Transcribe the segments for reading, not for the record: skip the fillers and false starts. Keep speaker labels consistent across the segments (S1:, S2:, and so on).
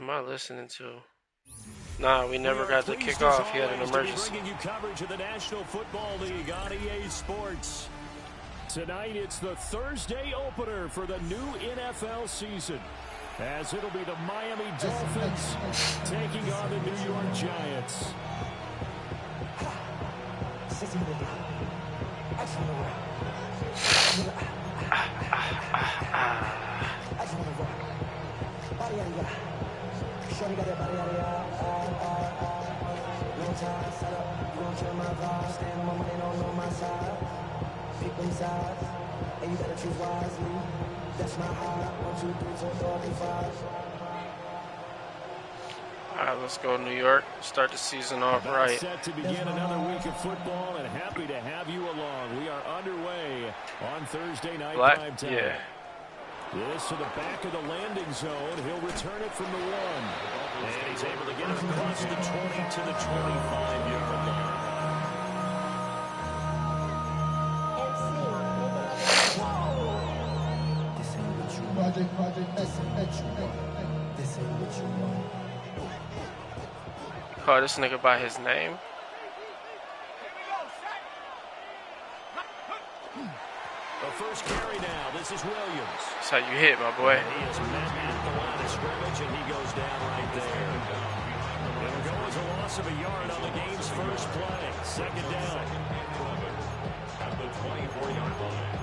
S1: am I listening to? Nah, we never got the
S2: Pleased
S1: kickoff.
S2: as
S1: He had an
S2: always to be
S1: emergency.
S2: bringing you coverage of the National Football League on EA Sports. Tonight, it's the Thursday opener for the new NFL season, as it'll be the Miami Dolphins taking on the New York Giants.
S3: And you gotta choose wisely. That's my heart. 1, 2, 3, 4, 5.
S1: All right, let's go New York. Start the season off right.
S2: Set to begin another week of football, and happy to have you along. We are underway on Thursday night prime time.
S1: Yeah.
S2: This to the back of the landing zone. He'll return it from the 1. And he's able to get it across the 20 to the 25-yard line.
S1: Call this nigga by his name.
S2: The first carry now. This is Williams.
S1: That's how you hit, my boy.
S2: And he is met at the line of scrimmage, and he goes down right there. It'll go as a loss of a yard on the game's first play. Second down. At the 24-yard line.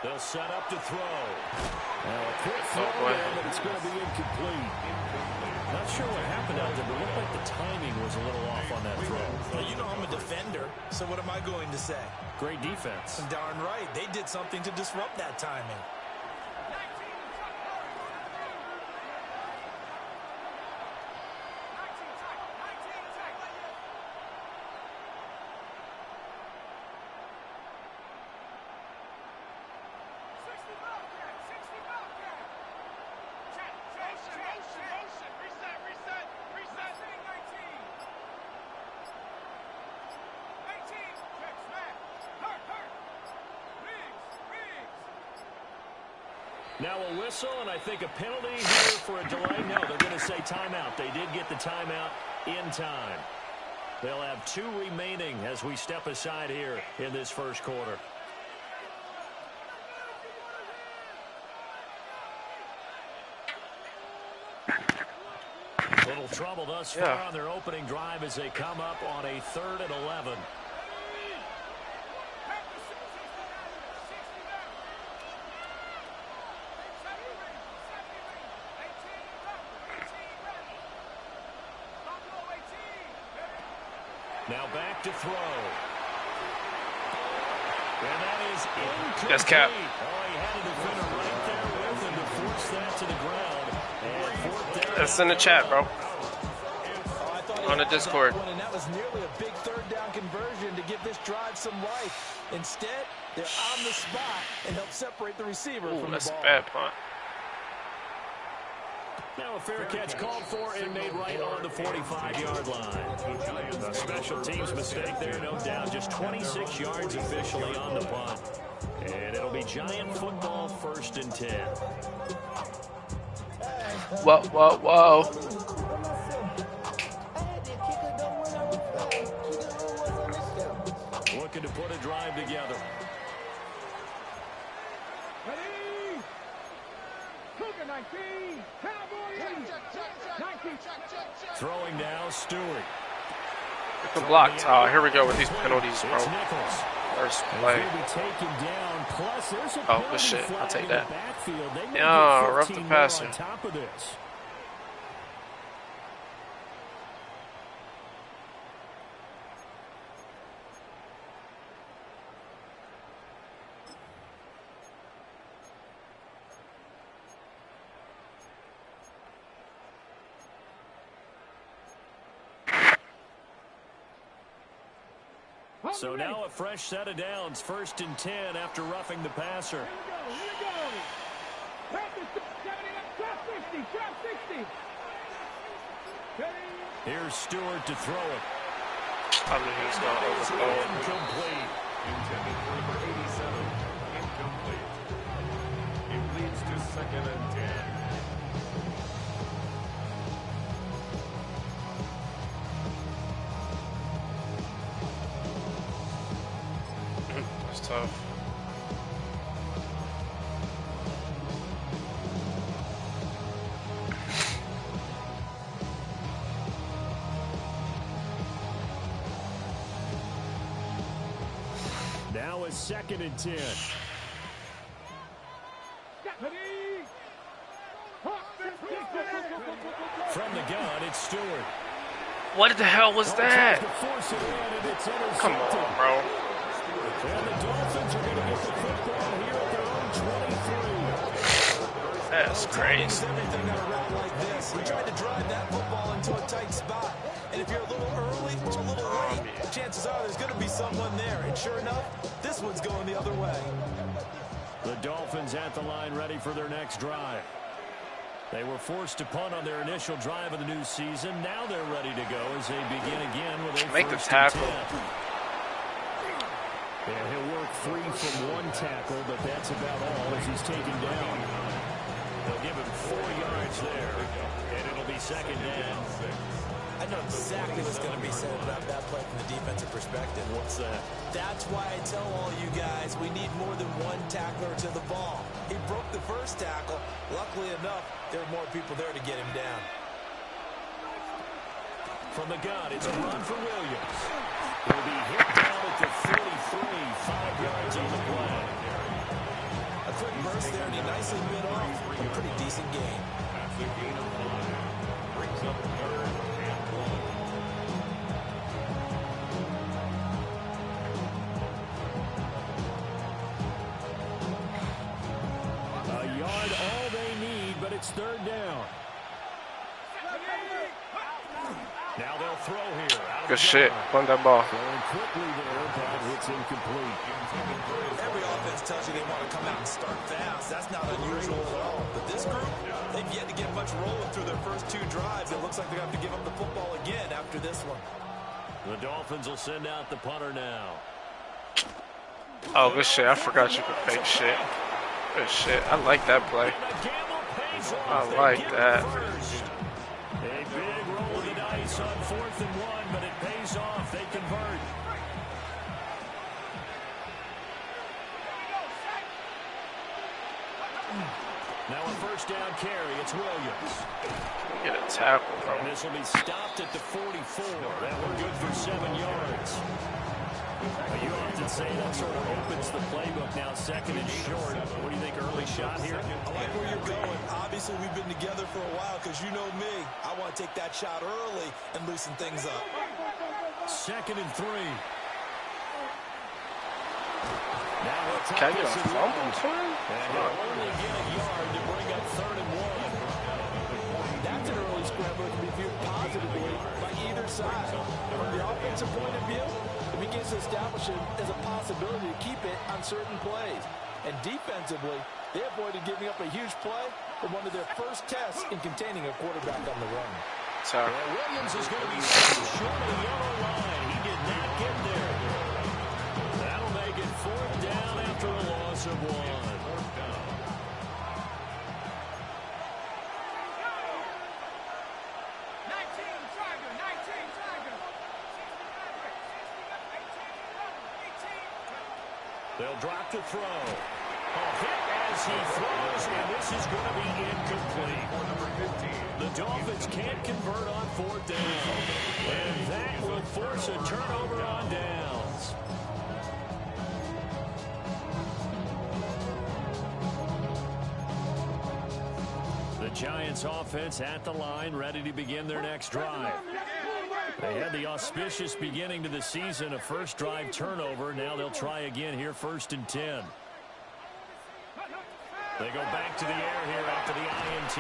S2: They'll set up to throw. A quick throw there, but it's going to be incomplete. Not sure what happened out there, but it looked like the timing was a little off on that throw.
S4: Well, you know I'm a defender, so what am I going to say?
S2: Great defense.
S4: Darn right. They did something to disrupt that timing.
S2: Now a whistle, and I think a penalty here for a delay. No, they're going to say timeout. They did get the timeout in time. They'll have 2 remaining as we step aside here in this first quarter. Little trouble thus far on their opening drive as they come up on a 3rd and 11. Now back to throw. And that is incomplete.
S1: Yes, Cap.
S2: Oh, he had a defender right there with him to force that to the ground. And 4th down.
S1: That's in the chat, bro. On the Discord.
S4: And that was nearly a big 3rd down conversion to give this drive some life. Instead, they're on the spot and help separate the receiver from the ball.
S1: That's a bad punt.
S2: Now a fair catch called for and made right on the 45-yard line. A special teams mistake there, no doubt. Just 26 yards officially on the punt. And it'll be Giant football 1st and 10.
S1: Whoa, whoa, whoa.
S2: Looking to put a drive together.
S5: Ready? Cougar 19. Cowboys. 19.
S2: Throwing now, Stewart.
S1: The blocks. Oh, here we go with these penalties, bro.
S2: It's Nichols.
S1: First play.
S2: Oh,
S1: good shit. I'll take that.
S2: Yeah,
S1: rough the passer.
S2: So now a fresh set of downs, 1st and 10 after roughing the passer.
S5: Here we go. Practice 70, drop 60.
S2: Here's Stewart to throw it.
S1: I knew he was going to overthrow it.
S2: Incomplete.
S6: Intended for number 87. Incomplete. It leads to 2nd and 10.
S1: That's tough.
S2: Now a 2nd and 10. From the gun, it's Stewart.
S1: What the hell was that? Come on, bro.
S2: And the Dolphins are going to get the football here at their own 23.
S1: That's crazy.
S4: Everything on a route like this. He tried to drive that football into a tight spot. And if you're a little early or a little late, chances are there's going to be someone there. And sure enough, this one's going the other way.
S2: The Dolphins at the line ready for their next drive. They were forced to punt on their initial drive of the new season. Now they're ready to go as they begin again with a
S1: Make the
S2: first
S1: tackle.
S2: and 10. Yeah, he'll work 3 from 1 tackle, but that's about all as he's taken down. They'll give him 4 yards there, and it'll be 2nd down.
S4: I know exactly what's going to be said about that play from the defensive perspective.
S2: What's that?
S4: That's why I tell all you guys we need more than 1 tackler to the ball. He broke the first tackle. Luckily enough, there were more people there to get him down.
S2: From the gun, it's a run for Williams. He'll be hit down at the 43, 5 yards on the play.
S4: A quick burst there, and he nicely bit off a pretty decent gain.
S6: That's a gain of 5. Brings up 3rd and 1.
S2: A yard all they need, but it's 3rd down. Now they'll throw here.
S1: Good shit. Punt that ball.
S2: Going quickly there, but it's incomplete.
S4: Every offense tells you they want to come out and start fast. That's not unusual at all. But this group, they've yet to get much rolling through their first 2 drives. It looks like they're going to have to give up the football again after this one.
S2: The Dolphins will send out the punter now.
S1: Oh, good shit. I forgot you could fake shit. Good shit. I like that play. I like that.
S2: A big roll of the dice on 4th and 1, but it pays off. They convert. Now a first down carry. It's Williams.
S1: Get a tackle, bro.
S2: And this will be stopped at the 44. That one good for 7 yards. You often say that sort of opens the playbook now, 2nd and short. What do you think, early shot here?
S4: I like where you're going. Obviously, we've been together for a while because you know me. I want to take that shot early and loosen things up.
S2: 2nd and 3. Now it's
S1: Can I get a fumble turn?
S2: And he'll only get a yard to bring up 3rd and 1.
S4: That's an early scramble that can be viewed positively by either side. From the offensive point of view, it begins to establish it as a possibility to keep it on certain plays. And defensively, they avoided giving up a huge play for one of their first tests in containing a quarterback on the run.
S1: Sorry.
S2: Williams is going to be short of the yellow line. He did not get there. That'll make it 4th down after a loss of 1. They'll drop to throw. A hit as he throws, and this is going to be incomplete. The Dolphins can't convert on 4th down. And that will force a turnover on downs. The Giants offense at the line, ready to begin their next drive. They had the auspicious beginning to the season, a first drive turnover. Now they'll try again here, 1st and 10. They go back to the air here after the INT.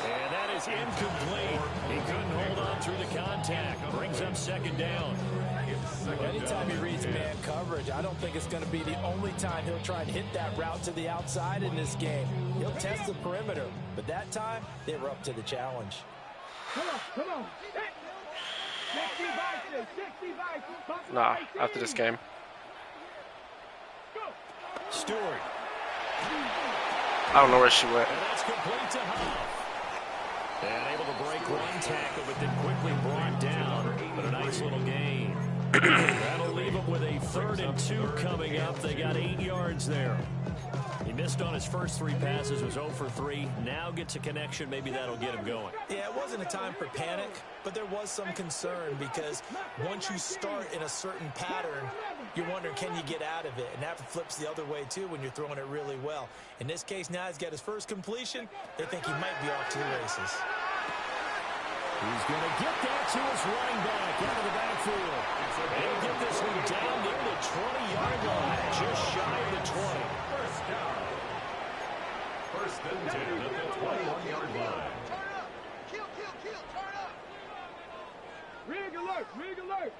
S2: And that is incomplete. He couldn't hold on through the contact. Brings up 2nd down.
S4: Anytime he reads man coverage, I don't think it's going to be the only time he'll try and hit that route to the outside in this game. He'll test the perimeter, but that time they were up to the challenge.
S5: Come on.
S1: Nah, after this game.
S2: Stewart.
S1: I don't know where she went.
S2: And that's complete to Huff. And able to break one tackle, but then quickly brought down. But a nice little gain. That'll leave them with a 3rd and 2 coming up. They got 8 yards there. He missed on his first 3 passes, was 0 for 3. Now gets a connection. Maybe that'll get him going.
S4: Yeah, it wasn't a time for panic, but there was some concern because once you start in a certain pattern, you're wondering, can you get out of it? And that flips the other way, too, when you're throwing it really well. In this case, now he's got his first completion. They think he might be off to the races.
S2: He's going to get that to his running back out of the backfield. And he'll get this one down near the 20-yard line, just shy of the 20.
S6: First down. 1st and 10 at the 21-yard line.
S5: Turn up. Rig alert.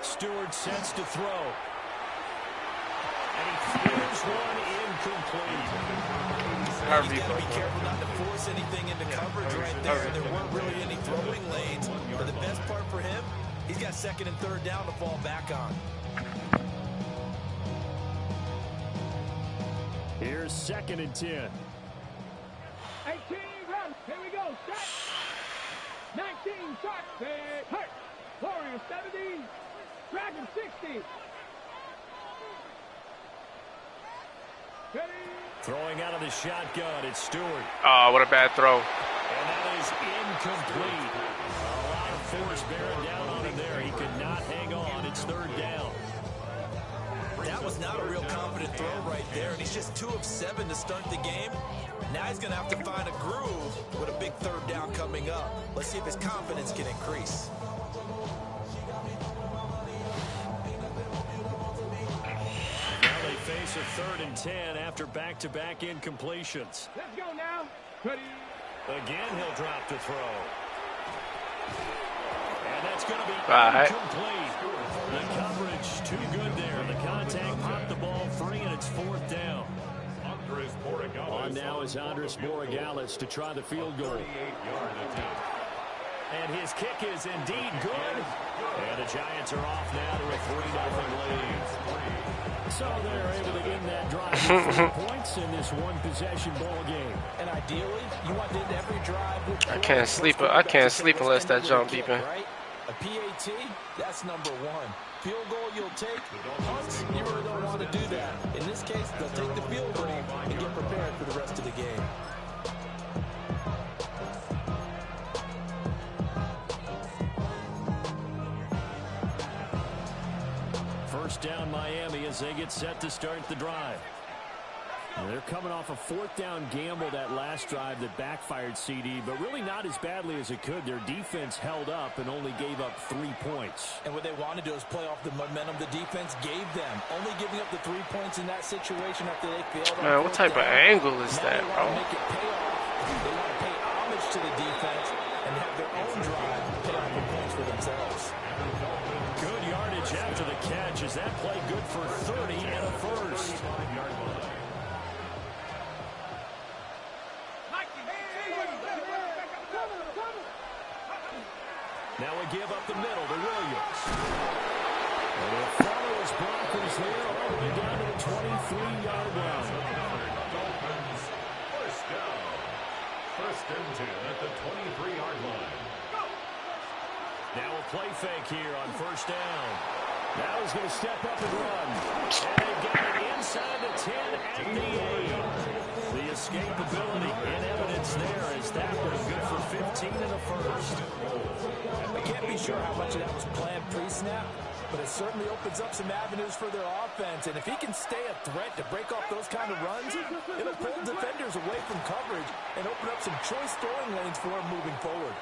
S2: Stewart sets to throw. And he throws one incomplete.
S4: He's got to be careful not to force anything into coverage right there. There weren't really any throwing lanes. But the best part for him, he's got 2nd and 3rd down to fall back on.
S2: Here's 2nd and 10.
S5: 18, run. Here we go. Set. 19, shot. Hurt. Warrior 70. Dragon 60. Ready.
S2: Throwing out of the shotgun, it's Stewart.
S1: Oh, what a bad throw.
S2: And that is incomplete. A lot of force bearing down on him there. He could not hang on. It's 3rd down.
S4: That was not a real confident throw right there, and he's just 2 of 7 to start the game. Now he's going to have to find a groove with a big 3rd down coming up. Let's see if his confidence can increase.
S2: Now they face a 3rd and 10 after back-to-back incompletions.
S5: Let's go now. Ready.
S2: Again, he'll drop to throw. And that's going to be incomplete. The coverage too good there. The contact popped the ball free, and it's 4th down. On now is Andres Borregales to try the field goal. And his kick is indeed good. And the Giants are off now to a 3-0 lead. So they're able to end that drive with 3 points in this one-possession ball game.
S4: And ideally, you want to end every drive with
S1: I can't sleep unless that jump beeping.
S4: Right? A PAT, that's number 1. Field goal you'll take. Punts, you really don't want to do that. In this case, they'll take the field goal and get prepared for the rest of the game.
S2: First down Miami as they get set to start the drive. And they're coming off a 4th down gamble that last drive that backfired CD, but really not as badly as it could. Their defense held up and only gave up 3 points.
S4: And what they wanted to do is play off the momentum the defense gave them. Only giving up the 3 points in that situation after they failed.
S1: Man, what type of angle is that,
S4: They
S1: bro?
S4: want to make it pay off. They want to pay homage to the defense and have their own drive pay off the points for themselves.
S2: Good yardage after the catch. Is that play good for 30 and a first? Now we give up the middle to Williams. And he'll follow his blockers there all the way down to the 23-yard line.
S6: First down. 1st and 10 at the 23-yard line.
S2: Now a play fake here on 1st down. Now he's going to step up and run. And they've got it inside the 10 at the 8. The escapability in evidence there as that was good for 15 and a first.
S4: I can't be sure how much of that was planned pre-snap, but it certainly opens up some avenues for their offense. And if he can stay a threat to break off those kind of runs, it'll pull defenders away from coverage and open up some choice throwing lanes for him moving forward.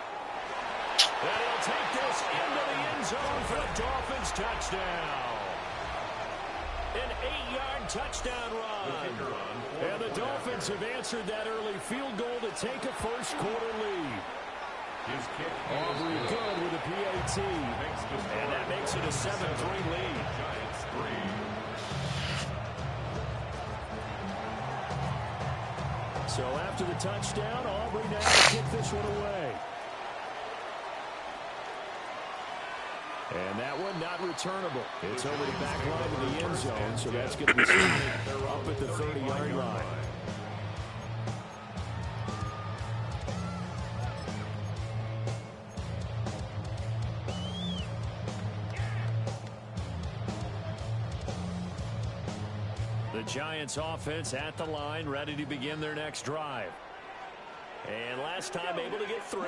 S2: And he'll take this into the end zone for the Dolphins touchdown. An 8-yard touchdown run. And the Dolphins have answered that early field goal to take a first-quarter lead. Aubrey good with a PAT. And that makes it a 7-3 lead.
S6: Giants 3.
S2: So after the touchdown, Aubrey now kick this one away. And that one not returnable. It's over the back line of the end zone, so that's going to be spotted up at the 30-yard line. The Giants offense at the line, ready to begin their next drive. And last time able to get 3.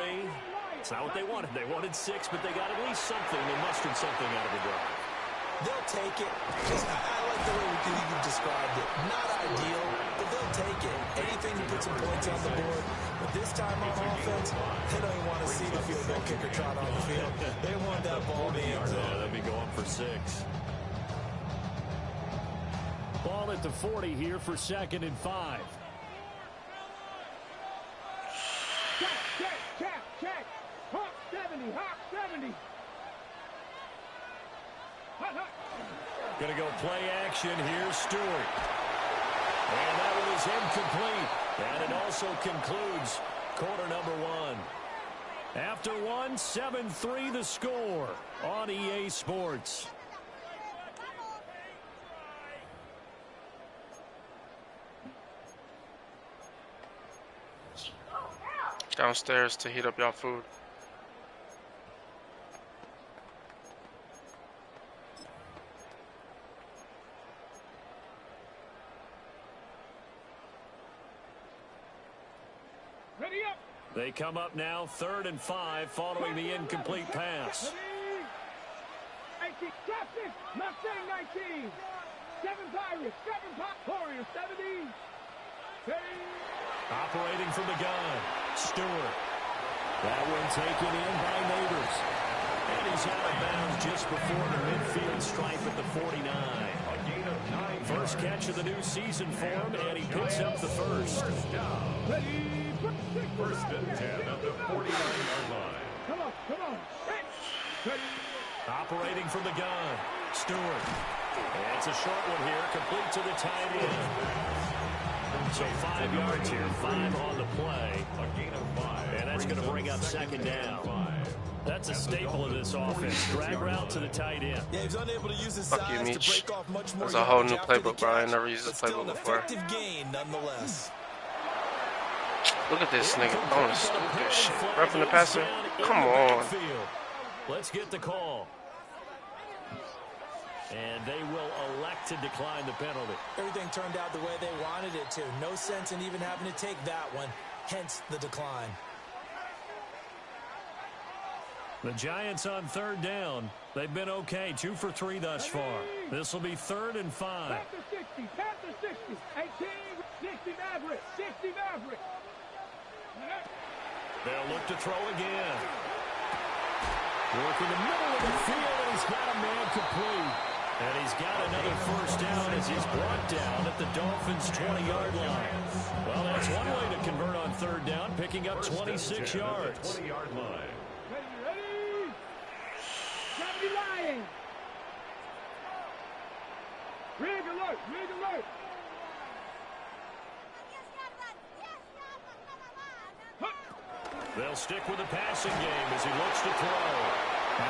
S2: It's not what they wanted. They wanted 6, but they got at least something. They mustered something out of the drive.
S4: They'll take it. I like the way you've described it. Not ideal, but they'll take it. Anything to put some points on the board. But this time on offense, they don't even want to see the field goal kicker trot on the field. They want that ball in the end zone.
S2: They'll be going for 6. Ball at the 40 here for 2nd and 5.
S5: Check. Hawk 70, Hawk 70. Hut.
S2: Going to go play action. Here's Stewart. And that one is incomplete. And it also concludes quarter number 1. After 1, 7-3 the score on EA Sports.
S1: Downstairs to heat up y'all food.
S5: Ready up.
S2: They come up now 3rd and 5 following the incomplete pass.
S5: 18, Captain, Mustang 19. 7 Pirates, 7 Warriors 70.
S2: Operating from the gun, Stewart. That one taken in by Neighbors. And he's out of bounds just before the midfield stripe at the 49. First catch of the new season for him, and he picks up the first.
S6: First and 10 at the 49-yard line.
S5: Come on.
S2: Operating from the gun, Stewart. And it's a short one here, complete to the tight end. So 5 yards here, 5 on the play.
S6: A gain of 5.
S2: And that's going to bring up 2nd down. That's a staple of this offense. Drag route to the tight end.
S4: Yeah, he's unable to use his
S1: Fuck you,
S4: size to
S1: Meech.
S4: break off much more.
S1: There's a whole new
S4: yardage after the
S1: playbook, bro. I
S4: catch,
S1: never used
S4: but
S1: this
S4: still
S1: playbook
S4: an
S1: before.
S4: effective gain nonetheless.
S1: Look at this nigga throwing stupid shit. Roughing the passer? Come on.
S2: Let's get the call. And they will elect to decline the penalty.
S4: Everything turned out the way they wanted it to. No sense in even having to take that one, hence the decline.
S2: The Giants on 3rd down. They've been okay, 2 for 3 thus far. This will be 3rd and 5.
S5: Panther 60, 18, 60 Maverick.
S2: They'll look to throw again. Working the middle of the field, and he's got a man complete. And he's got another first down as he's brought down at the Dolphins' 20-yard line. Well, that's one way to convert on 3rd down, picking up 26 yards.
S6: 20-yard line.
S5: Ready. 70 Lions. Rig alert.
S2: They'll stick with the passing game as he looks to throw.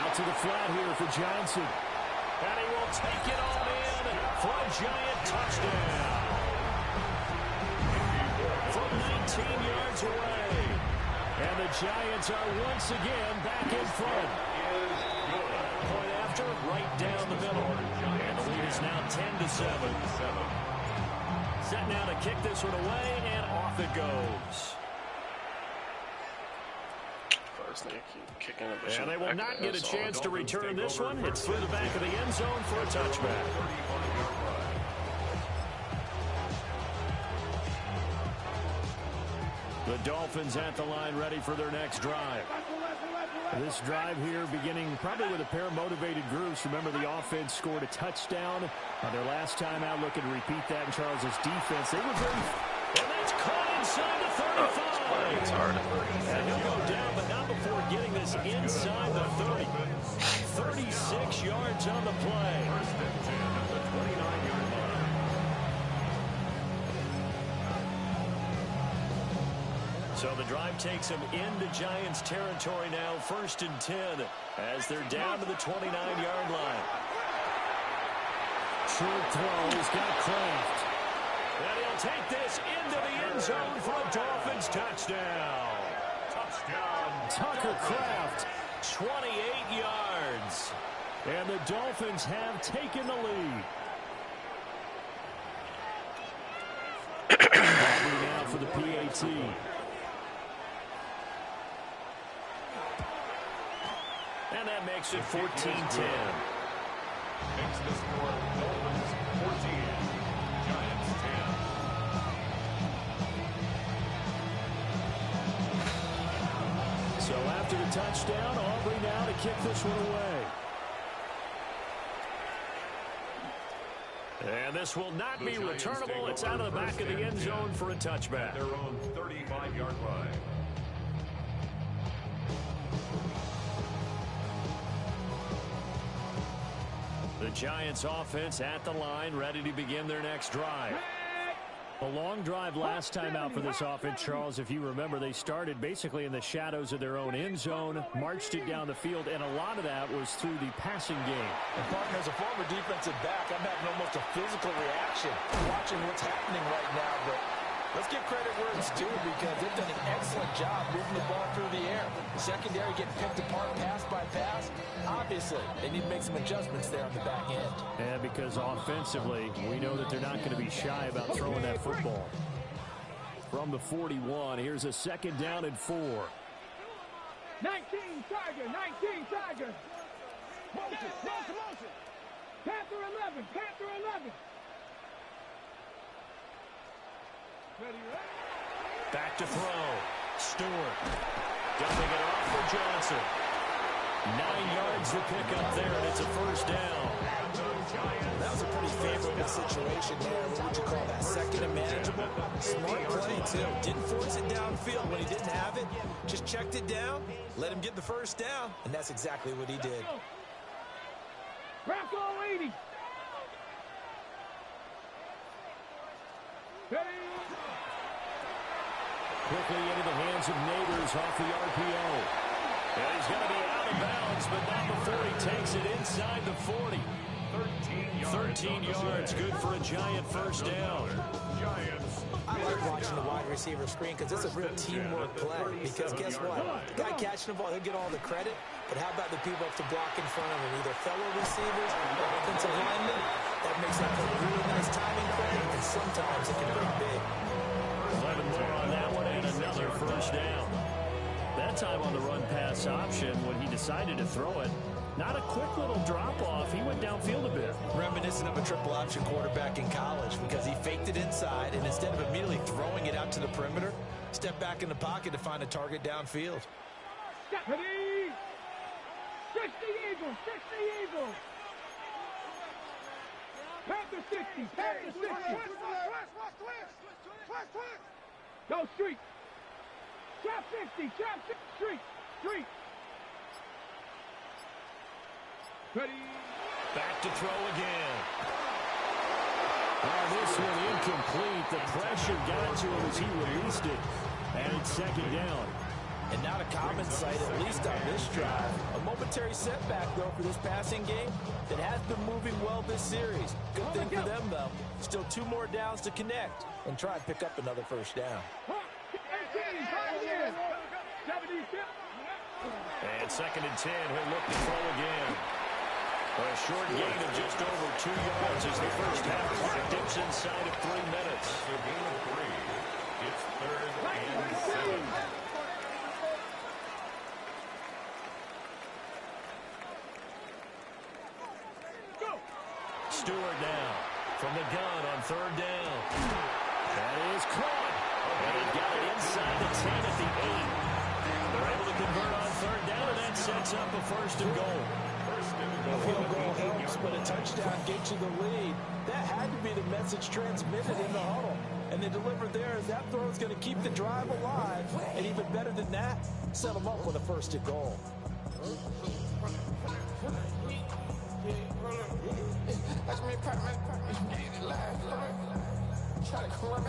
S2: Out to the flat here for Johnson. And he will take it all in for a Giant touchdown. From 19 yards away. And the Giants are once again back in front. Point after, right down the middle. And the lead is now 10-7. Set now to kick this one away, and off it goes. And they will not get a chance to return this one. It's through the back of the end zone for a touchback. The Dolphins at the line ready for their next drive. This drive here beginning probably with a pair of motivated groups. Remember, the offense scored a touchdown on their last time out. Looking to repeat that in Charles' defense. They were very... And that's caught inside the 35.
S1: It's hard.
S2: And he'll go down, but not before getting this inside the 30. 36 yards on the play.
S6: First and 10 at the 29-yard line.
S2: So the drive takes them into Giants territory now, 1st and 10, as they're down to the 29-yard line. Short throw, he's got Kraft. And he'll take this into the end zone for a Dolphins touchdown. Touchdown. Tucker Kraft, 28 yards. And the Dolphins have taken the lead. Now for the PAT. And that makes it 14-10.
S6: Makes the score Dolphins 14, Giants 10.
S2: So after the touchdown, Aubrey now to kick this one away. And this will not be returnable. It's out of the back of the end zone for a touchback.
S6: Their own 35-yard line.
S2: The Giants offense at the line, ready to begin their next drive. A long drive last time out for this offense, Charles. If you remember, they started basically in the shadows of their own end zone, marched it down the field, and a lot of that was through the passing game.
S4: And partner, as a former defensive back, I'm having almost a physical reaction watching what's happening right now. But let's give credit where it's due, because they've done an excellent job moving the ball through the air. The secondary getting picked apart pass by pass. Obviously, they need to make some adjustments there on the back end.
S2: And because offensively, we know that they're not going to be shy about throwing that football. From the 41, here's a 2nd down and 4.
S5: 19 Tiger, 19 Tiger. Motion, motion, motion. Panther 11, Panther 11. Ready, ready.
S2: Back to throw. Stewart. Dumping it off for Johnson. 9 yards to pick up there, and it's a 1st down.
S4: That was a pretty favorable situation there. What would you call that? 2nd and manageable. Smart play, too. Didn't force it downfield when he didn't have it. Just checked it down, let him get the 1st down, and that's exactly what he did.
S5: Bronco 80. Ready.
S2: Quickly into the hands of Neighbors off the RPO. And he's going to be out of bounds, but not before he takes it inside the 40. 13 yards, good for a Giant 1st down.
S4: I like watching the wide receiver screen because it's a real teamwork play. Because guess what? The guy catching the ball, he'll get all the credit. But how about the people up to block in front of him? Either fellow receivers or offensive linemen. That makes up a really nice timing play, and sometimes it can break big.
S2: 11 more on that one, and another 1st down. That time on the run-pass option when he decided to throw it. Not a quick little drop-off. He went downfield a bit.
S4: Reminiscent of a triple option quarterback in college, because he faked it inside, and instead of immediately throwing it out to the perimeter, stepped back in the pocket to find a target downfield.
S5: Ready. 60 Eagles, 60 Eagles. Panther 60, Panther 60. Go street. Trap 50, trap 50, street, street. Ready.
S2: Back to throw again. Now this one incomplete. The pressure got to him as he released it. And it's 2nd down.
S4: And not a common sight, at least on this drive. A momentary setback, though, for this passing game that has been moving well this series. Good thing for them, though. Still 2 more downs to connect and try and pick up another 1st down.
S5: 18, time again. 76.
S2: And 2nd and 10, he'll look to throw again. A short gain of just over 2 yards as the 1st half clock dips inside of 3 minutes.
S6: After gain of 3, it's 3rd and 7.
S2: Stewart now from the gun on 3rd down. That is caught. And he got it inside the 10 at the 8. They're able to convert on 3rd down, and that sets up a 1st and goal.
S4: A field goal helps, but a touchdown gets you the lead. That had to be the message transmitted in the huddle. And they delivered there as that throw is going to keep the drive alive. And even better than that, set them up with a 1st and goal. Try to come on,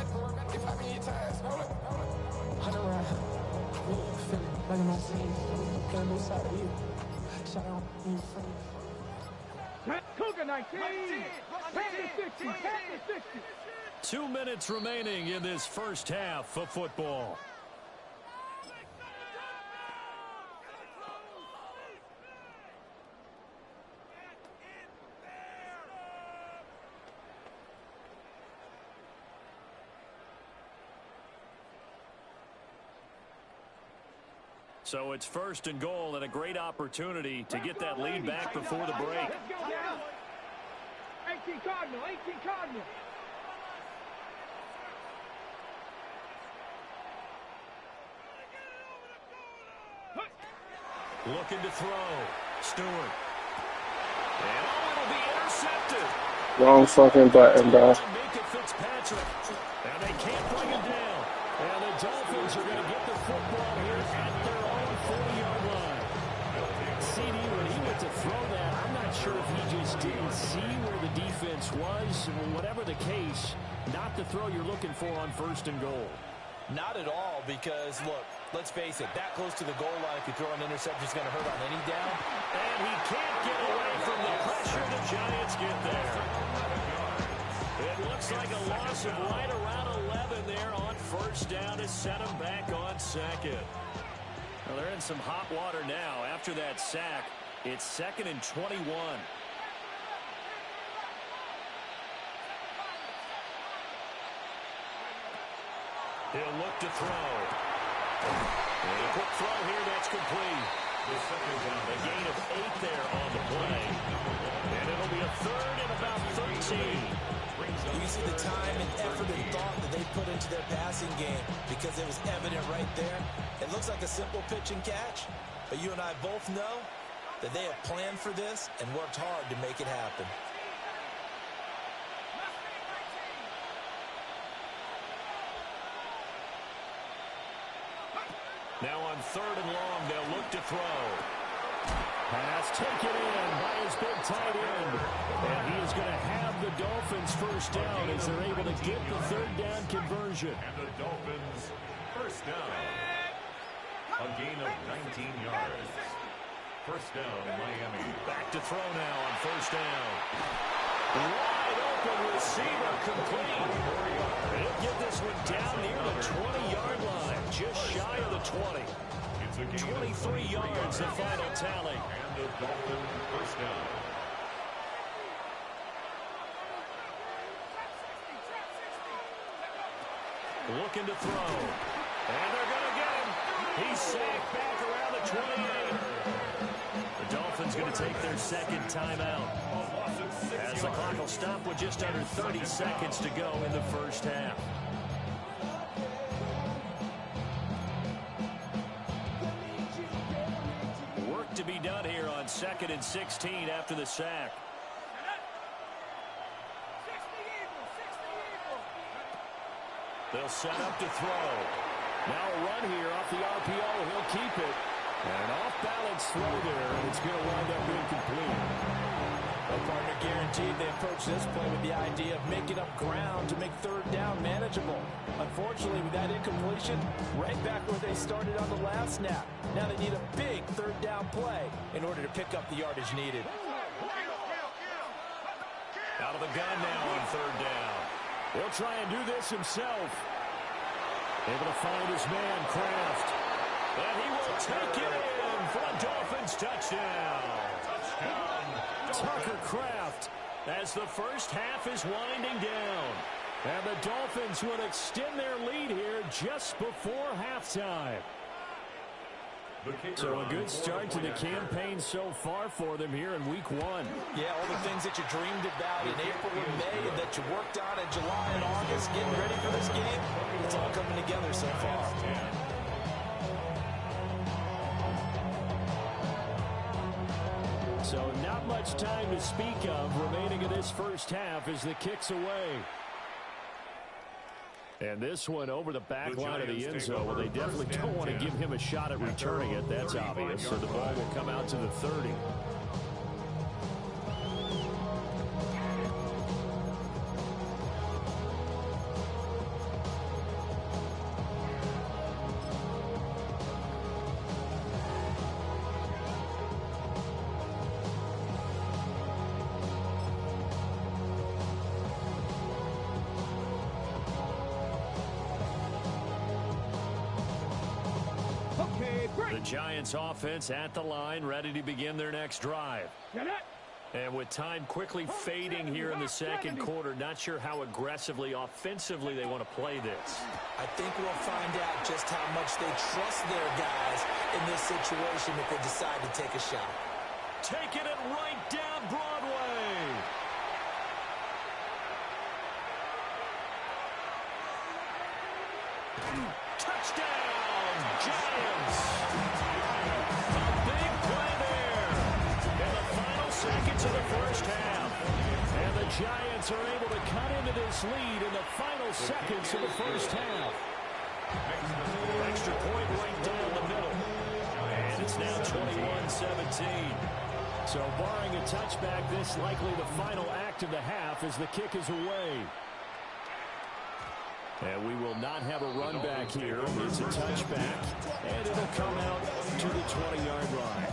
S4: if I mean your ties, hold it.
S3: running my city. I'm playing both sides of you. Shout out to your friends.
S5: Cougar 19. Panther 60. Panther 60.
S2: 2 minutes remaining in this first half of football. So it's first and goal and a great opportunity to get that lead back before the break.
S5: Let's go now. 18 Cardinal. 18 Cardinal.
S2: Looking to throw. Stewart. And it'll be intercepted.
S1: Wrong fucking button, bro.
S2: Minka Fitzpatrick. And they can't bring him down. And the Dolphins are going to get the football here at their own 40-yard line. CD, when he went to throw that, I'm not sure if he just didn't see where the defense was. Whatever the case, not the throw you're looking for on first and goal.
S4: Not at all, because, look, let's face it, that close to the goal line, if you throw an interception, is going to hurt on any down.
S2: And he can't get away from the pressure. The Giants get there. It looks like a loss of right around 11 there on first down to set him back on second. Well, they're in some hot water now. After that sack, it's 2nd and 21. He'll look to throw. And a quick throw here that's complete. A gain of 8 there on the play. And it'll be a 3rd and about 13.
S4: You can see the time and effort and thought that they put into their passing game because it was evident right there. It looks like a simple pitch and catch, but you and I both know that they have planned for this and worked hard to make it happen.
S2: Now on 3rd and long, they'll look to throw. Pass taken in by his big tight end. And he is going to have the Dolphins first down as they're able to get the 3rd down conversion.
S6: And the Dolphins first down. A gain of 19 yards. First down, Miami.
S2: Back to throw now on first down. Wide open receiver complete. He'll get this one down near the 20-yard line, just shy of the 20.
S6: It's a gain
S2: 23 yards, the final tally.
S6: And the Dolphins first down.
S2: Looking to throw. And they're going to get him. He's sacked back around the 28. The Dolphins going to take their second timeout. As the clock will stop with just under 30 seconds to go in the first half. Work to be done here on 2nd and 16 after the sack. They'll set up to throw. Now a run here off the RPO. He'll keep it. And an off-balance throw there, and it's going to wind up incomplete.
S4: Well, partner, guaranteed they approach this play with the idea of making up ground to make 3rd down manageable. Unfortunately, with that incompletion, right back where they started on the last snap. Now they need a big 3rd down play in order to pick up the yardage needed.
S2: Out of the gun now on 3rd down. He'll try and do this himself. Able to find his man, Kraft. And he will take it in for a Dolphins touchdown. Tucker Kraft as the first half is winding down. And the Dolphins will extend their lead here just before halftime. So a good start to the campaign so far for them here in week 1.
S4: Yeah, all the things that you dreamed about in April and May and that you worked on in July and August, getting ready for this game, it's all coming together so far.
S2: So not much time to speak of remaining in this first half as the kick's away. And this one over the back line of the end zone. Well, they definitely don't want to give him a shot at returning it. That's obvious. So the ball will come out to the 30.
S5: Okay, break.
S2: The Giants offense at the line, ready to begin their next drive.
S5: Get it.
S2: And with time quickly fading here in the second quarter, not sure how aggressively, offensively they want to play this.
S4: I think we'll find out just how much they trust their guys in this situation if they decide to take a shot.
S2: Taking it right down Broadway. Touchdown, Giants. A big play there in the final seconds of the first half. And the Giants are able to cut into this lead in the final seconds of the first half. Extra point right down the middle. And it's now 21-17. So barring a touchback, this likely the final act of the half as the kick is away. And we will not have a run back here. It's a touchback, and it'll come out to the 20-yard line.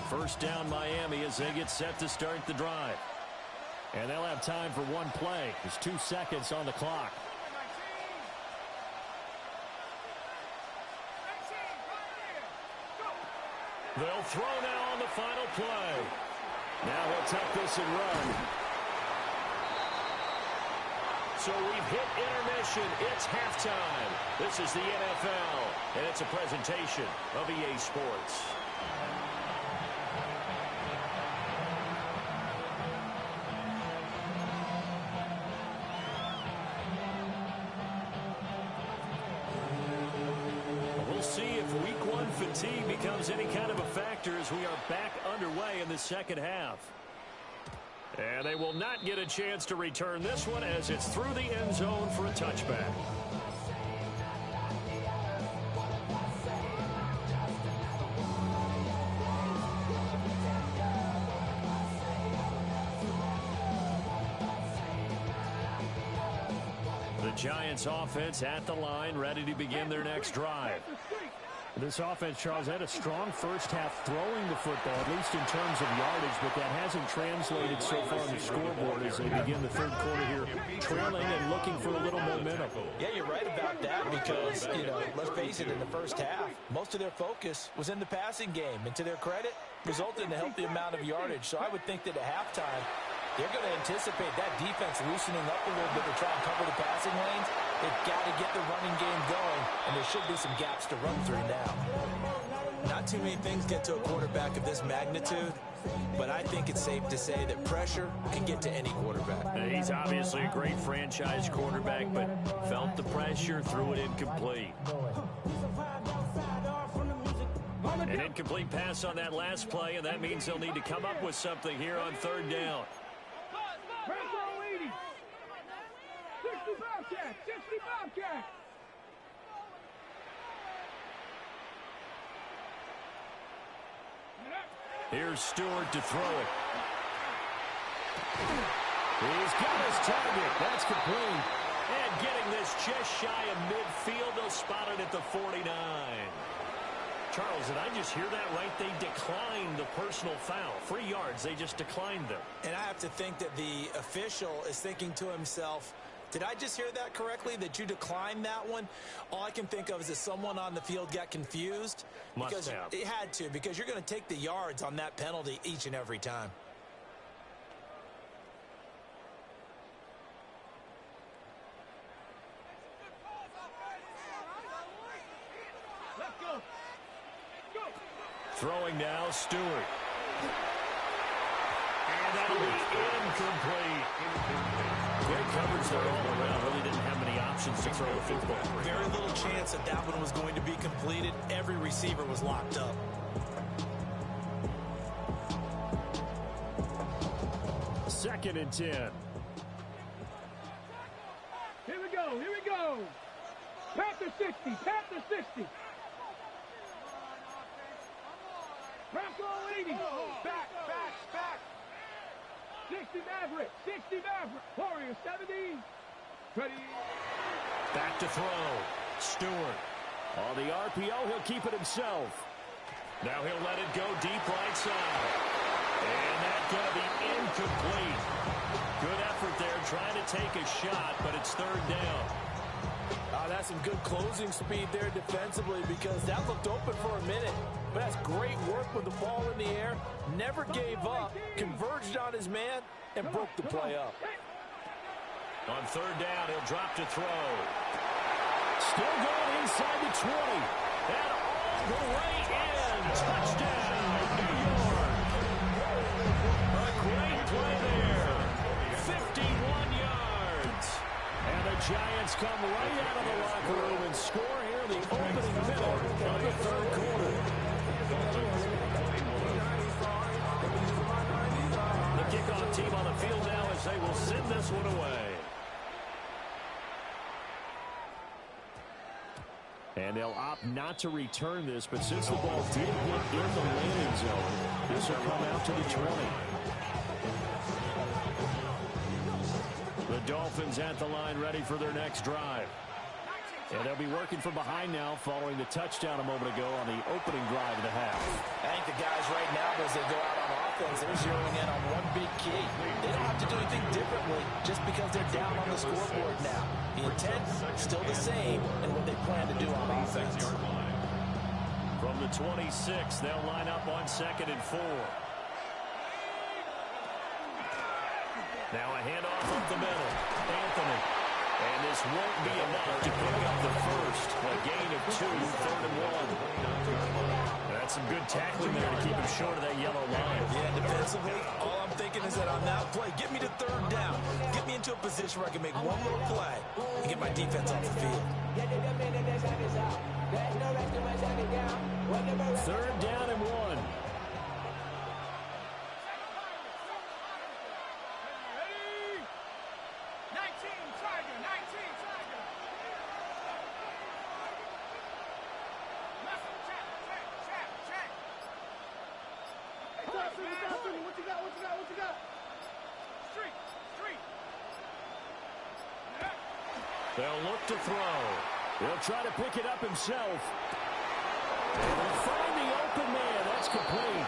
S2: First down Miami as they get set to start the drive. And they'll have time for one play. There's 2 seconds on the clock. They'll throw now on the final play. Now he'll take this and run. So we've hit intermission. It's halftime. This is the NFL, and it's a presentation of EA Sports. Fatigue becomes any kind of a factor as we are back underway in the second half. And they will not get a chance to return this one as it's through the end zone for a touchback. The Giants offense at the line, ready to begin their next drive. This offense, Charles, had a strong first half throwing the football, at least in terms of yardage, but that hasn't translated so far on the scoreboard as they begin the third quarter here, trailing and looking for a little momentum.
S4: Yeah, you're right about that because, let's face it, in the first half, most of their focus was in the passing game, and to their credit, resulted in a healthy amount of yardage. So I would think that at halftime, they're going to anticipate that defense loosening up a little bit to try and cover the passing lanes. They've got to get the running game going, and there should be some gaps to run through now. Not too many things get to a quarterback of this magnitude, but I think it's safe to say that pressure can get to any quarterback.
S2: He's obviously a great franchise quarterback, but felt the pressure, threw it incomplete. An incomplete pass on that last play, and that means they'll need to come up with something here on third down.
S5: 60 Bobcat! 60 Bobcat!
S2: Here's Stewart to throw it. He's got his target. That's complete. And getting this just shy of midfield, they'll spot it at the 49. Charles, did I just hear that right? They declined the personal foul. 3 yards, they just declined them.
S4: And I have to think that the official is thinking to himself, did I just hear that correctly, that you declined that one? All I can think of is that someone on the field got confused.
S2: Must have.
S4: It had to, because you're going to take the yards on that penalty each and every time.
S5: Let's go! Go!
S2: Throwing now, Stewart. And that'll be incomplete. Great coverage there all around. Really didn't have many options to throw the football.
S4: Very little chance that that one was going to be completed. Every receiver was locked up.
S2: Second and 10.
S5: Here we go, here we go. Panther 60, Panther 60. Bronco 80. Back. 60 Maverick, 60 Maverick. Warrior 70. Ready.
S2: Back to throw. Stewart. On the RPO, he'll keep it himself. Now he'll let it go deep right side. And that's going to be incomplete. Good effort there trying to take a shot, but it's third down.
S4: That's some good closing speed there defensively because that looked open for a minute. But that's great work with the ball in the air. Never gave up, converged on his man, and broke the play up.
S2: On third down, he'll drop to throw. Still going inside the 20. And all the way in. Touchdown, New York. A great play there. 51 yards. And the Giants come right out of the locker room and score here in the opening minute of the third quarter. The kickoff team on the field now as they will send this one away. And they'll opt not to return this, but since the ball did hit in the landing zone, this will come out to the 20. The Dolphins at the line ready for their next drive. And they'll be working from behind now following the touchdown a moment ago on the opening drive of the half.
S4: I think the guys right now, as they go out on offense, they're zeroing in on one big key. They don't have to do anything differently just because they're down on the scoreboard now. The intent still the same and what they plan to do on offense.
S2: From the 26, they'll line up on 2nd and 4. Now a handoff up the middle. Anthony. And this won't be enough to pick up the first. A gain of 2, 3rd and 1. That's some good tackling there to keep him short of that yellow line.
S4: Yeah, defensively, all I'm thinking is that on that play, get me to third down. Get me into a position where I can make one little play and get my defense off the field.
S2: Third down and 1. They'll look to throw. He'll try to pick it up himself. And they'll find the open man. That's complete.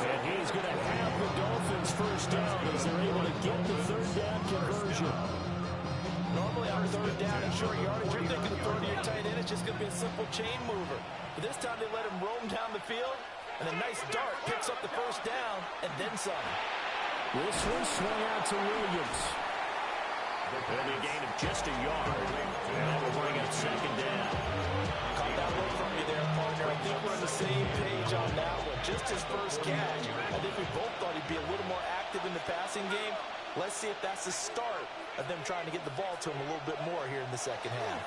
S2: And he's going to have the Dolphins first down as they're able to get the third down conversion.
S4: Normally on third down and short yardage, you're thinking of throwing to your tight end. It's just going to be a simple chain mover. But this time they let him roam down the field. And a nice dart picks up the first down and then some.
S2: This one swung out to Williams. It'll be a gain of just a yard. And that will bring up 2nd down.
S4: Caught that look from you there, partner. I think we're on the same page on that one. Just his first catch. I think we both thought he'd be a little more active in the passing game. Let's see if that's the start of them trying to get the ball to him a little bit more here in the second half.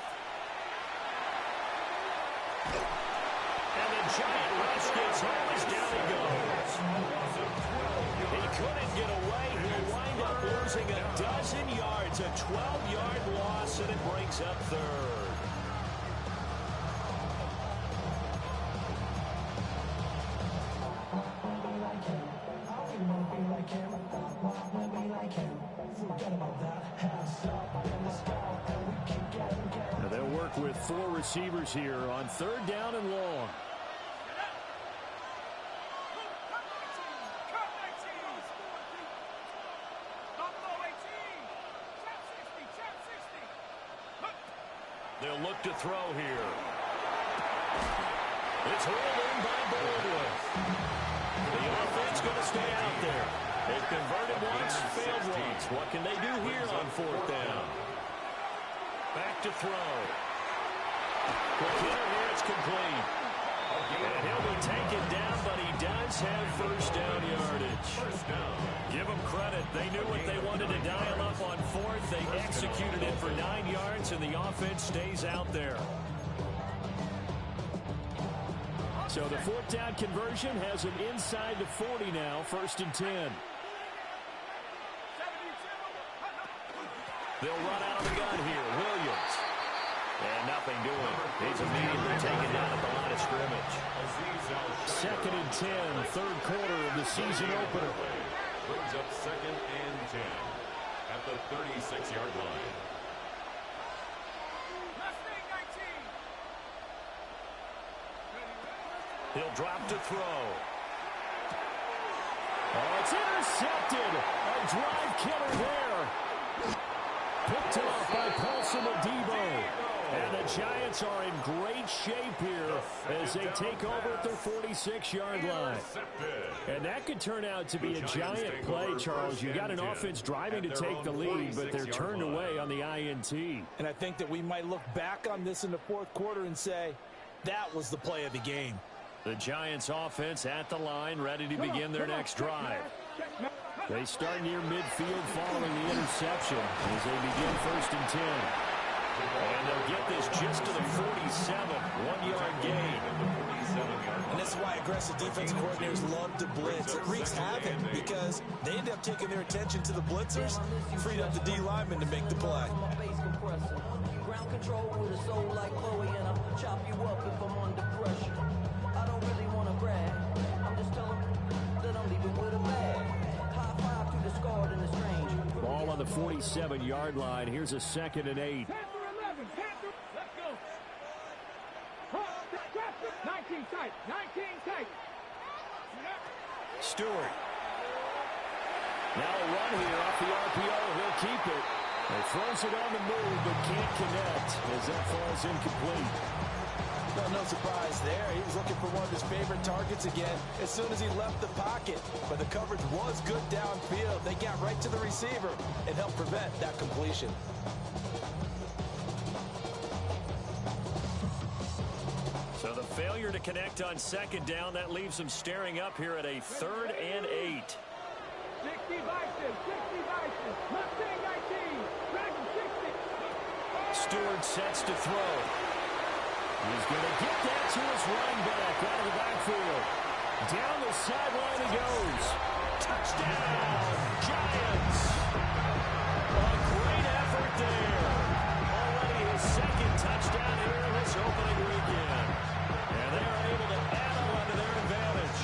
S2: And the giant rush gets home as down he goes. He couldn't get away. He'll wind up losing a dozen yards. A 12-yard loss, and it brings up third. Now they'll work with 4 receivers here on third down and long. They'll look to throw here. It's hauled in by Baldwin. The offense going to stay out there. They've converted once, failed once. What can they do here on 4th down? Back to throw. Quick hitter here, it's complete. And he'll be taken down, but he does have first down yardage. Give them credit. They knew what they wanted to dial up on 4th. They executed it for 9 yards, and the offense stays out there. So the 4th down conversion has him inside the 40 now, 1st and 10. They'll run out of the gun here. Williams. And nothing doing. He's immediately taken down at the line of scrimmage. 2nd and 10, third quarter of the season opener.
S6: Brings up 2nd and 10 at the 36-yard line.
S2: He'll drop to throw. Oh, it's intercepted. A drive killer there. Picked off by Paulson Adebo. And the Giants are in great shape here as they take over at their 46-yard line. And that could turn out to be a giant play, Charles. You got an offense driving to take the lead, but they're turned away on the INT.
S4: And I think that we might look back on this in the fourth quarter and say, that was the play of the game.
S2: The Giants offense at the line, ready to begin their next drive. They start near midfield following the interception as they begin 1st and 10. And they'll get this just to the 47, 1-yard gain.
S4: And this is why aggressive defensive coordinators love to blitz. It wreaks havoc because they end up taking their attention to the blitzers, freed up the D lineman to make the play.
S3: Ground control with a soul like Chloe, and I'll chop you up if I'm under pressure. I don't really want to brag. I'm just telling that I'm leaving with a bag. High five to the scarred and the strange.
S2: Ball on the 47-yard line. Here's a 2nd and 8.
S5: 19 tight. 19 tight.
S4: Stewart.
S2: Now a run here off the RPO. He'll keep it. He throws it on the move, but can't connect as that falls incomplete.
S4: No surprise there. He was looking for one of his favorite targets again as soon as he left the pocket. But the coverage was good downfield. They got right to the receiver and helped prevent that completion.
S2: So the failure to connect on 2nd down, that leaves them staring up here at a 3rd and 8.
S5: 60 vices. 60 vices. Mustang 19. Dragon 60.
S2: Stewart sets to throw. He's going to get that to his running back out of the backfield. Down the sideline he goes. Touchdown, Giants. A great effort there. Already his 2nd touchdown here in this opening weekend. And they are able to add on to their advantage.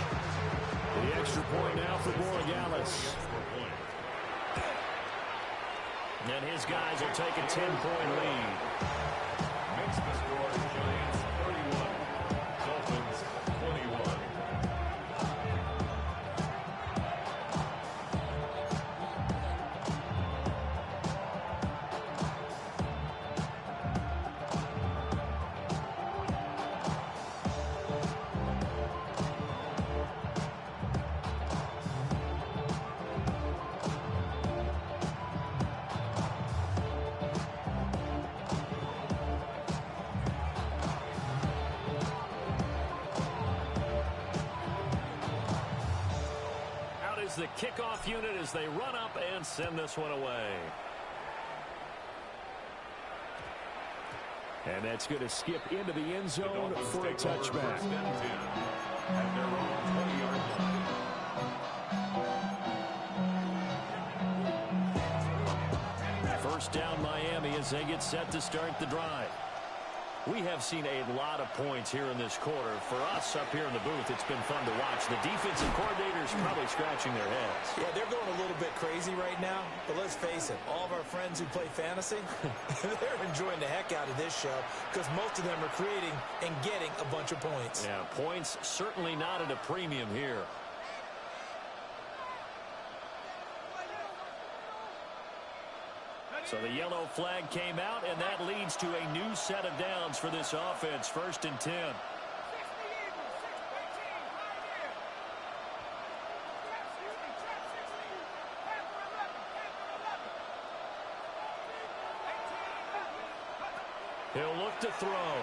S2: The extra point now for Borregales. And his guys will take a 10-point lead.
S6: Makes the score Giants 31, Dolphins 21.
S2: The kickoff unit as they run up and send this one away. And that's going to skip into the end zone for a touchback.
S6: At their own 20-yard line.
S2: 1st down Miami as they get set to start the drive. We have seen a lot of points here in this quarter. For us up here in the booth, it's been fun to watch. The defensive coordinators probably scratching their heads.
S4: Yeah, they're going a little bit crazy right now. But let's face it, all of our friends who play fantasy, they're enjoying the heck out of this show because most of them are creating and getting a bunch of points.
S2: Yeah, points certainly not at a premium here. So the yellow flag came out, and that leads to a new set of downs for this offense. 1st and 10. He'll look to throw.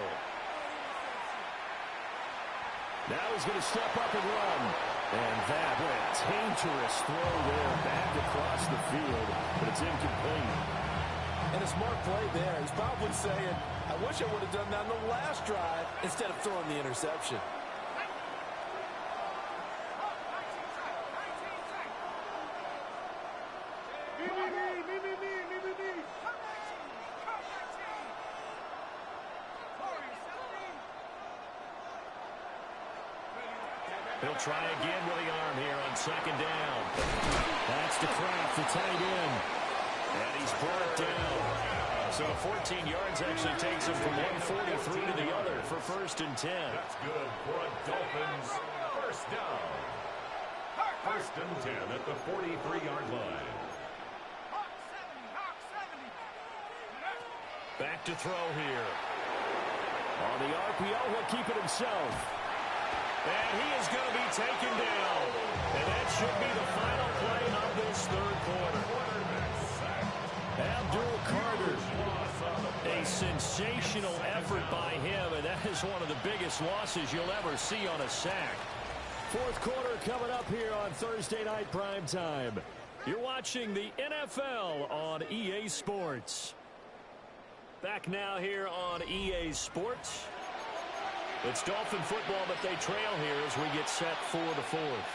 S2: Now he's going to step up and run. And that, what a dangerous throw there back across the field, but it's incomplete.
S4: And a smart play there. He's probably saying, I wish I would have done that on the last drive instead of throwing the interception.
S2: He'll try again with the arm here on 2nd down. That's to Kraft, the tight end. And he's brought down. So 14 yards actually takes him from 143 to the other for 1st and 10.
S6: That's good for a Dolphins first down. 1st and 10 at the 43-yard line.
S2: Back to throw here. On the RPO, he'll keep it himself. And he is going to be taken down. And that should be the final play of this 3rd quarter. Abdul Carter. A sensational effort by him, and that is one of the biggest losses you'll ever see on a sack. 4th quarter coming up here on Thursday Night Primetime. You're watching the NFL on EA Sports. Back now here on EA Sports. It's Dolphin football, but they trail here as we get set for the 4th.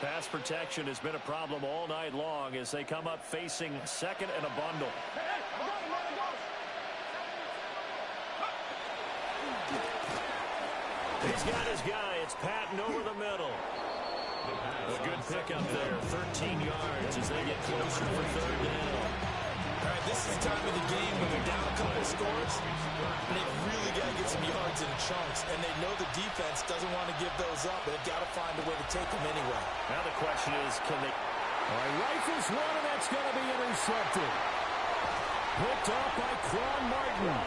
S2: Pass protection has been a problem all night long as they come up facing 2nd and a bundle. He's got his guy. It's Patton over the middle. A good pickup there. 13 yards as they get closer for 3rd down.
S4: All right, this is the time of the game when they're down a couple scores. They've really got to get some yards in chunks, and they know the defense doesn't want to give those up, but they've got to find a way to take them anyway.
S2: Now the question is, can they... All right, rifles one, and that's going to be intercepted. Picked off by Quan Martin.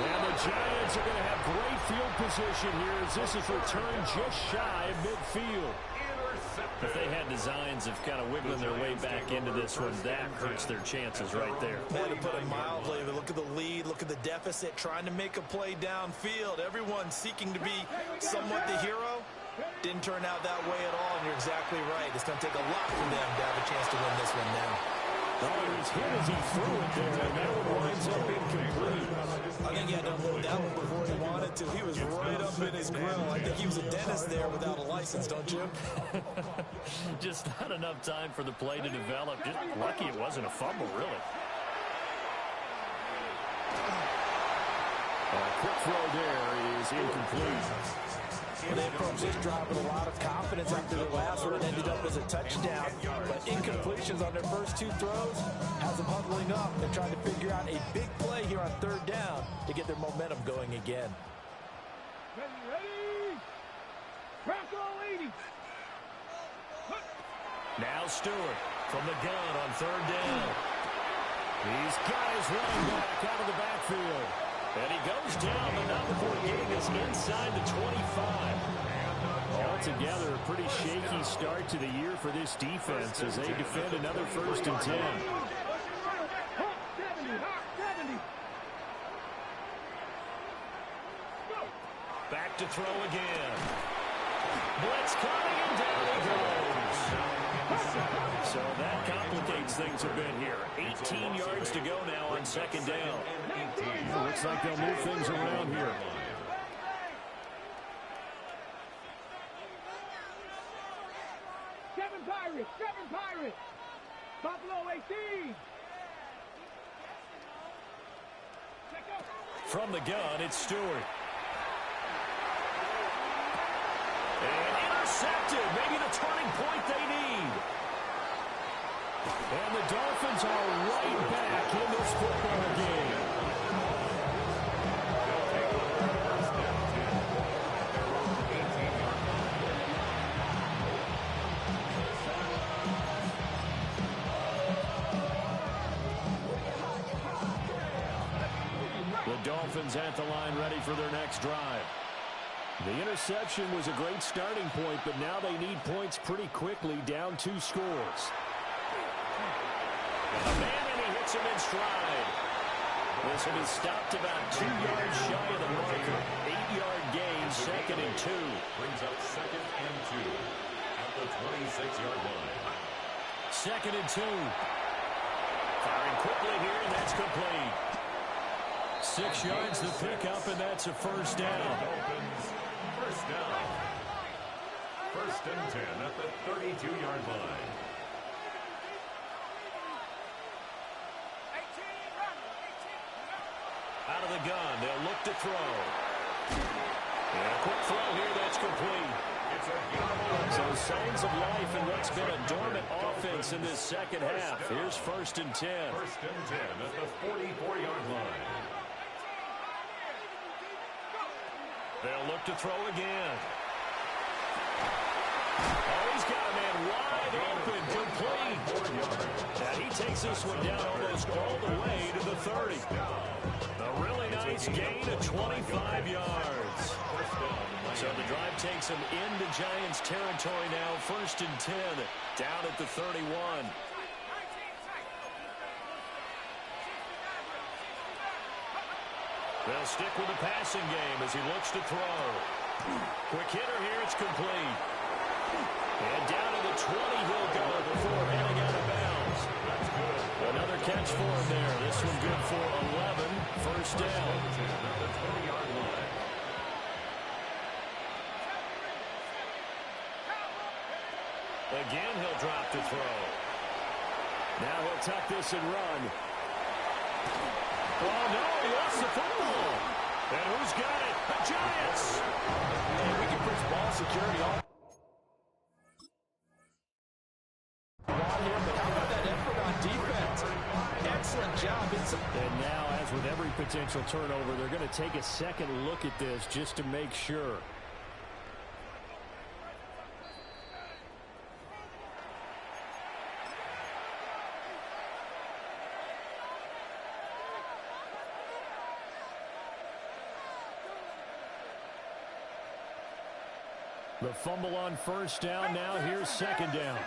S2: And the Giants are going to have great field position here as this is returned just shy of midfield. If they had designs of kind of wiggling their way back into this one, that hurts their chances right there.
S4: To put it mildly, look at the lead, look at the deficit, trying to make a play downfield. Everyone seeking to be somewhat the hero. Didn't turn out that way at all, and you're exactly right. It's going to take a lot for them to have a chance to win this one now.
S2: Oh, he was hit as he threw it there, and that one winds up incomplete.
S4: I think he had to unload that one before he wanted to. He was right up in his grill. I think he was a dentist there without a license, don't you?
S2: Just not enough time for the play to develop. Just lucky it wasn't a fumble, really. A quick throw there is incomplete.
S4: They approached this drive with a lot of confidence after their last one. Ended up as a touchdown. But incompletions on their first 2 throws has them huddling up. They're trying to figure out a big play here on 3rd down to get their momentum going again.
S5: Ready? Crack all 80.
S2: Now Stewart from the gun on 3rd down. He's got his running back out of the backfield. And he goes down, but not before getting us inside the 25. Altogether, a pretty shaky start to the year for this defense as they defend another 1st and 10. Back to throw again. Blitz coming, and down he goes. So that complicates things a bit here. 18 yards to go now on 2nd down. Looks like they'll move things around here.
S5: Seven Pirates. Buffalo 18.
S2: From the gun, it's Stewart. And intercepted. Maybe the turning point they need. And the Dolphins are right back in this football game. The Dolphins at the line ready for their next drive. The interception was a great starting point, but now they need points pretty quickly, down 2 scores. A man, and he hits him in stride. This will be stopped about 2 yards shy of the marker. 8-yard gain, 2nd and 2.
S6: Brings up 2nd and 2 at the 26-yard line.
S2: 2nd and 2. Firing quickly here, and that's complete. 6 yards the pickup, and that's a 1st down.
S6: Dolphins first down. 1st and 10 at the 32-yard line.
S2: Out of the gun, they'll look to throw. And a quick throw here, that's complete.
S6: It's a gobble.
S2: So signs of life in what's been a dormant offense in this second half. Here's 1st and 10.
S6: 1st and 10 at the 44-yard line.
S2: They'll look to throw again. Oh, he's got a man wide open, complete. And he takes this one down almost all the way to the 30. A really nice gain of 25 yards. So the drive takes him into Giants territory now. 1st and 10, down at the 31. They'll stick with the passing game as he looks to throw. Quick hitter here, it's complete. And down to the 20 he'll go before heading out of bounds. Another catch for him there. This one good for 11. 1st down. Again, he'll drop to throw. Now he'll tuck this and run. Oh, no, he lost the football. And who's got it? The Giants.
S4: And we can push ball security off. But how about that effort on defense? Excellent job.
S2: And now, as with every potential turnover, they're going to take a second look at this just to make sure. The fumble on 1st down. Now here's 2nd down.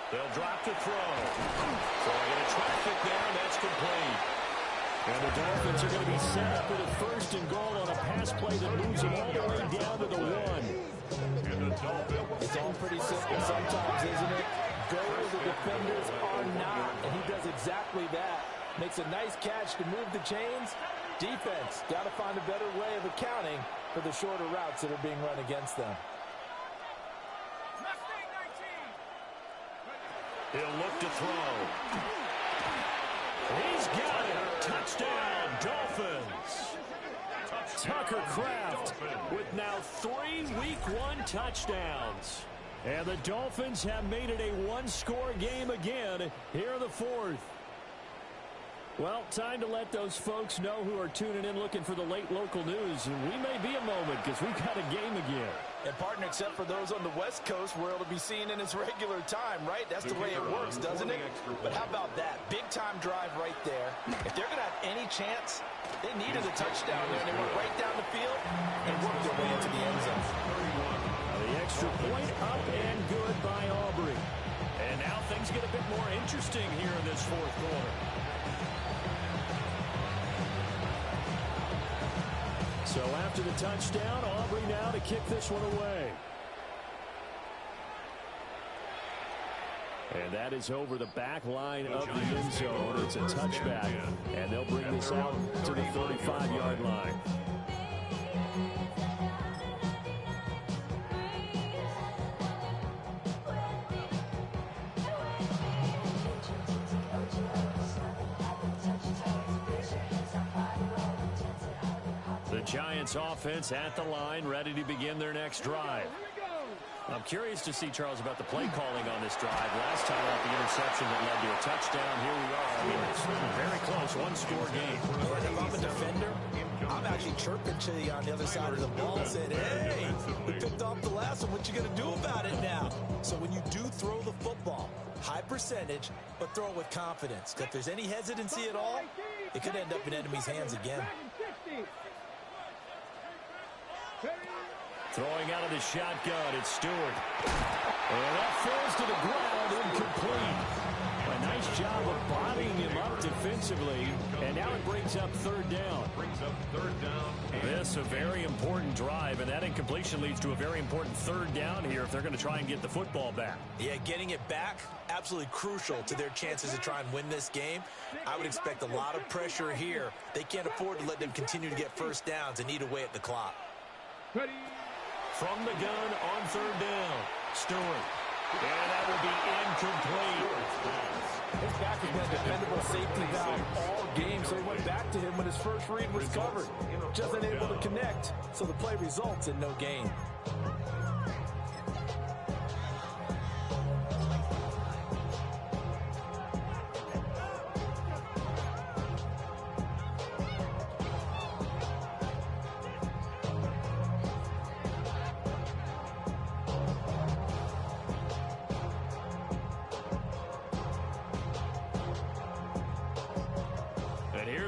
S2: They'll drop to throw. Throwing a traffic down. That's complete. And the Dolphins are going to be set up with a 1st and goal on a pass play that moves them all the way down to the 1.
S4: It's all pretty simple sometimes, isn't it? Go where the defenders are not, and he does exactly that. Makes a nice catch to move the chains. Defense, got to find a better way of accounting for the shorter routes that are being run against them.
S2: He'll look to throw. He's got it. Touchdown, Dolphins. Tucker Kraft with now 3 Week 1 touchdowns. And the Dolphins have made it a one-score game again here in the 4th. Well, time to let those folks know who are tuning in looking for the late local news. And we may be a moment because we've got a game again.
S4: And partner, except for those on the West Coast, where it'll be seen in its regular time, right? That's the way it works, doesn't it? But how about that? Big-time drive right there. If they're going to have any chance, they needed a touchdown there. They went right down the field and worked their way into the end zone.
S2: The extra point up and good by Aubrey. And now things get a bit more interesting here in this 4th quarter. So after the touchdown, Aubrey now to kick this one away. And that is over the back line of the end zone. It's a touchback. And they'll bring this out to the 35-yard line. Giants offense at the line, ready to begin their next drive. I'm curious to see, Charles, about the play calling on this drive. Last time out, the interception that led to a touchdown. Here we are. I mean, it's very close, one-score game.
S4: And if I'm a defender, I'm actually chirping to you on the other side of the ball and saying, hey, we picked off the last one. What you going to do about it now? So when you do throw the football, high percentage, but throw it with confidence. If there's any hesitancy at all, it could end up in enemy's hands again.
S2: Throwing out of the shotgun, it's Stewart. And that falls to the ground, incomplete. A nice job of bodying him up defensively, and now it brings up 3rd down. This a very important drive, and that incompletion leads to a very important 3rd down here if they're going to try and get the football back.
S4: Yeah, getting it back, absolutely crucial to their chances to try and win this game. I would expect a lot of pressure here. They can't afford to let them continue to get 1st downs and eat away at the clock.
S5: Ready.
S2: From the gun on 3rd down, Stewart. And that will be incomplete.
S4: His back has been a dependable safety valve all game, so he went back to him when his first read was covered. Just unable to connect, so the play results in no gain.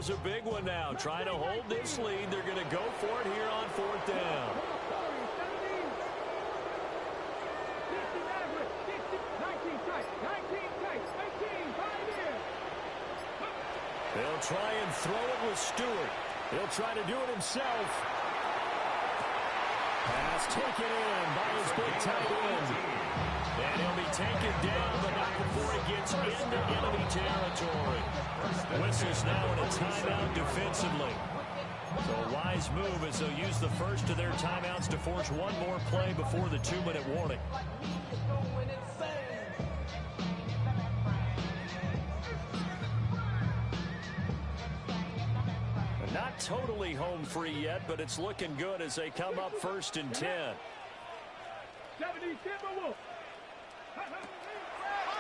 S2: Here's a big one now. Trying to hold this lead. They're going to go for it here on 4th down. They'll try and throw it with Stewart. He'll try to do it himself. Pass taken in by his big tight end. And he'll be taken down, but not before he gets into enemy territory. Whistles now in a timeout defensively. So a wise move as they'll use the first of their timeouts to force one more play before the 2-minute warning. Not totally home free yet, but it's looking good as they come up 1st and 10.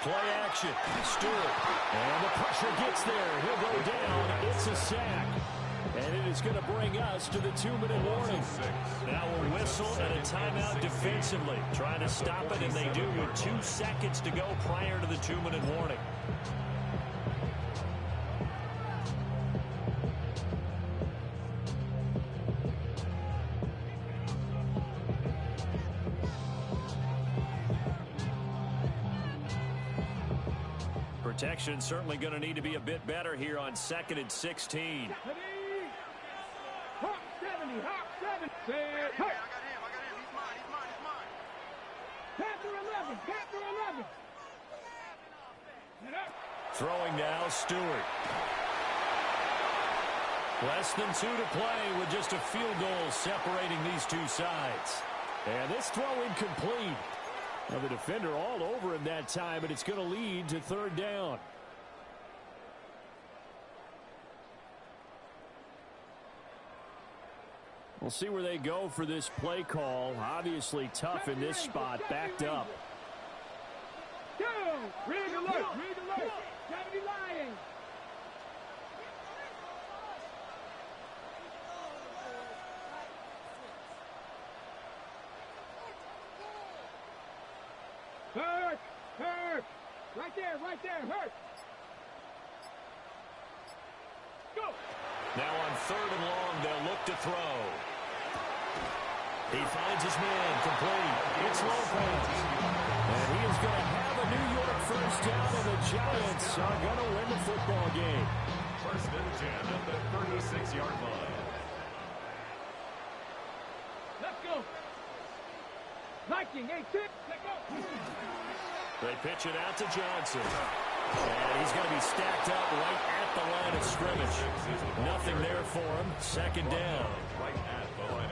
S2: Play action. Stewart. And the pressure gets there. He'll go down. It's a sack. And it is going to bring us to the 2-minute warning. Now a whistle and a timeout defensively. Trying to stop it, and they do with 2 seconds to go prior to the 2-minute warning. Protection certainly going to need to be a bit better here on 2nd and 16.
S5: Hawk 70, Hawk 7. Panther 11, Panther 11.
S2: Throwing now, Stewart. Less than 2 to play with just a field goal separating these two sides. And this throw incomplete. Now the defender all over him that time, and it's going to lead to 3rd down. We'll see where they go for this play call. Obviously tough in this spot, backed up.
S5: Go! Rig alert! Rig alert! 70 lying! Hurt! Hurt! Right there, hurt! Go!
S2: Now on 3rd and long, they'll look to throw. He finds his man, complete. It's Lopez. And he is going to have a New York 1st down, and the Giants are going to win the football game.
S6: 1st and 10 at the 36-yard line.
S5: Let's go! Viking, 8-6, let's go!
S2: They pitch it out to Johnson. And he's going to be stacked up right at the line of scrimmage. Nothing there for him. 2nd down.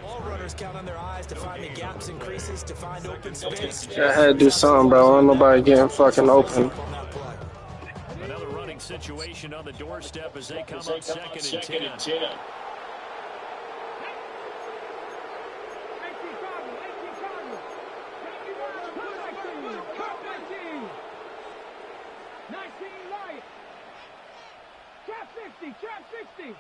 S4: All runners count on their eyes to find the gaps and creases, to find open space.
S1: I had to do something, bro. Ain't nobody getting fucking open.
S2: Another running situation on the doorstep as they come up 2nd and 10.
S5: Trap 60!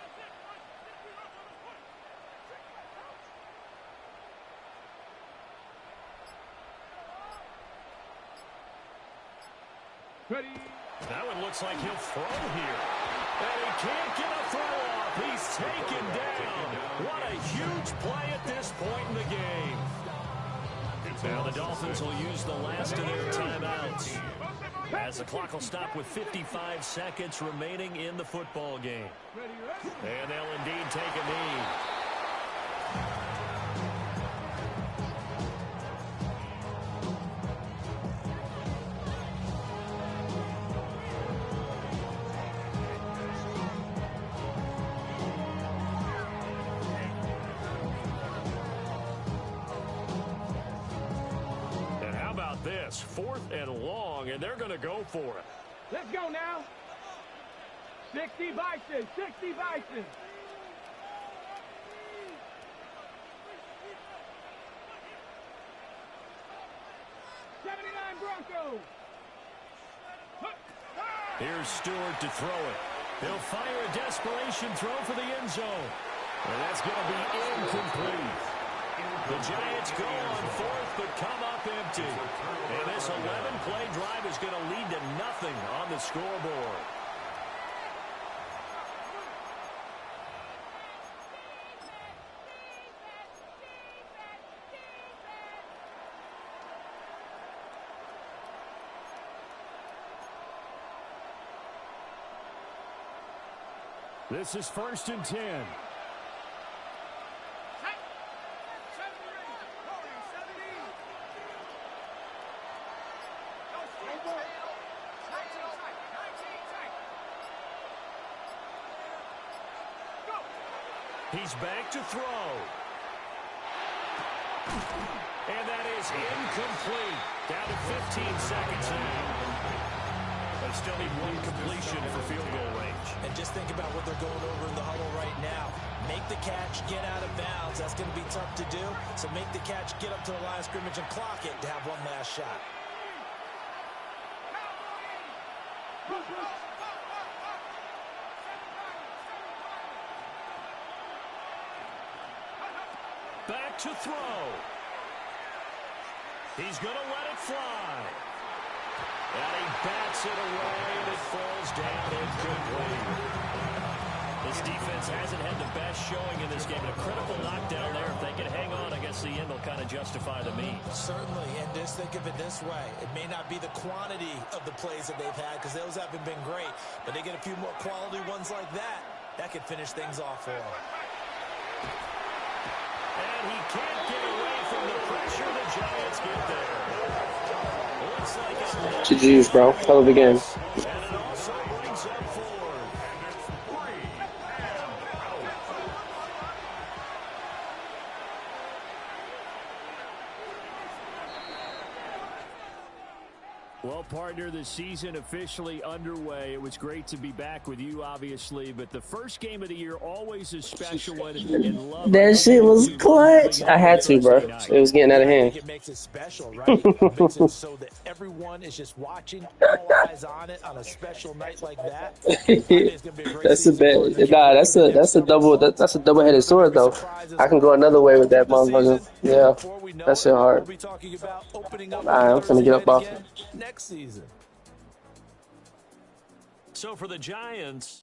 S5: Ready?
S2: That one looks like he'll throw here. And he can't get a throw off. He's taken down. What a huge play at this point in the game. Now the Dolphins will use the last of their timeouts, as the clock will stop with 55 seconds remaining in the football game. And they'll indeed take a knee. And how about this? 4th and long, and they're going to go for it.
S5: Let's go now. 60 Bison, 60 Bison. Broncos.
S2: Here's Stewart to throw it. He'll fire a desperation throw for the end zone. And that's going to be incomplete. The Giants go on 4th, but come up empty. And this 11-play drive is going to lead to nothing on the scoreboard. This is 1st and 10. He's back to throw. And that is incomplete. Down to 15 seconds now. They still need one completion for field goal range.
S4: And just think about what they're going over in the huddle right now. Make the catch, get out of bounds. That's going to be tough to do. So make the catch, get up to the line of scrimmage, and clock it to have one last shot.
S2: Back to throw. He's going to let it fly. And he bats it away, and it falls down incomplete. This defense hasn't had the best showing in this game. A critical knockdown there. If they can hang on, I guess the end will kind of justify the means.
S4: Certainly, and just think of it this way. It may not be the quantity of the plays that they've had, because those haven't been great, but they get a few more quality ones like that. That could finish things off for them.
S2: And he can't get away from the pressure. The Giants get there. Looks like
S7: GG's, bro. Hell of a game.
S2: and it also brings up forward. Well, partner, the season officially underway. It was great to be back with you, obviously, but the first game of the year always a special one. And love
S7: That shit was clutch. I had to, bro. It was getting out of
S4: I think
S7: hand.
S4: it makes it special, right? It makes it so that everyone is just watching, all eyes on it on a special night like that. I think it's gonna be a great
S7: That's a
S4: season.
S7: bad. Nah, that's a double-headed sword though. I can go another way with that motherfucker. Yeah,
S4: Before we know
S7: that shit
S4: it,
S7: hard.
S4: We'll be talking about opening up
S7: Alright, I'm finna get up off
S4: again next season.
S2: So for the Giants,